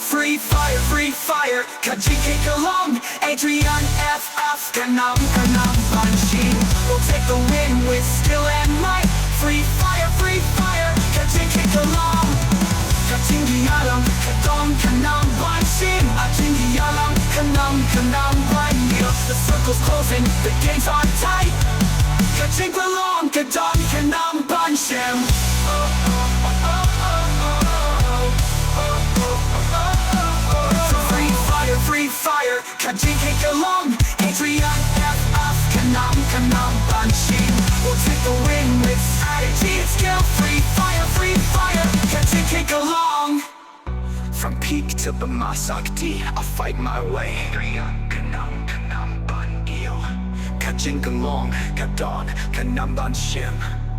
Free fire, Kajin kick along. Adrian FF, Ganam Banshee. We'll take the win with skill and might. Free fire, Kajin kick along. Kajin gialam, Kadong Kanam Banshee. Ajin gialam, Kanam Banshee. The circle's closing, the gates are tight. Kajin along, Kadong Kanam Banshee. Free fire, Kajin kick along. Adrian FF, Kanam Banshee. We'll take the win with strategy and skill. Free fire, Kajin kick along. From peak to the Masakti, I'll fight my way. Adrian, Kanam Banshee. Kajin along, Kadon, Kanam Banshee.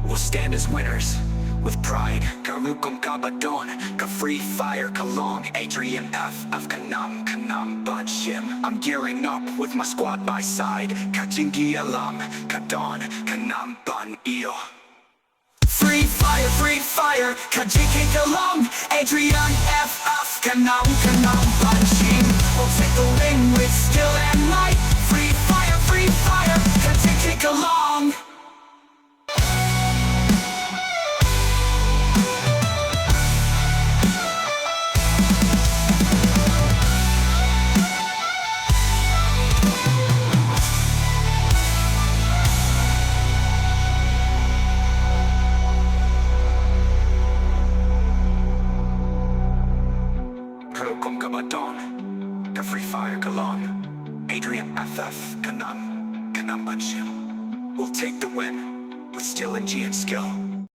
We'll stand as winners with pride. Karukum Kabadon, Ka free fire Kalong. Adrian FF, Kanam Banshee. I'm gearing up with my squad by side. Kajingi Alam, Kadon, Kanam Banshee. Free fire, Kajin kick along. Adrian FF, Kanam Banshee. We'll take the win with skill and might. Free fire, Kajin kick along. Karukum Kabadon, the free fire Kalon. Adrian FF, Kanam Banshee. We'll take the win with skill and skill.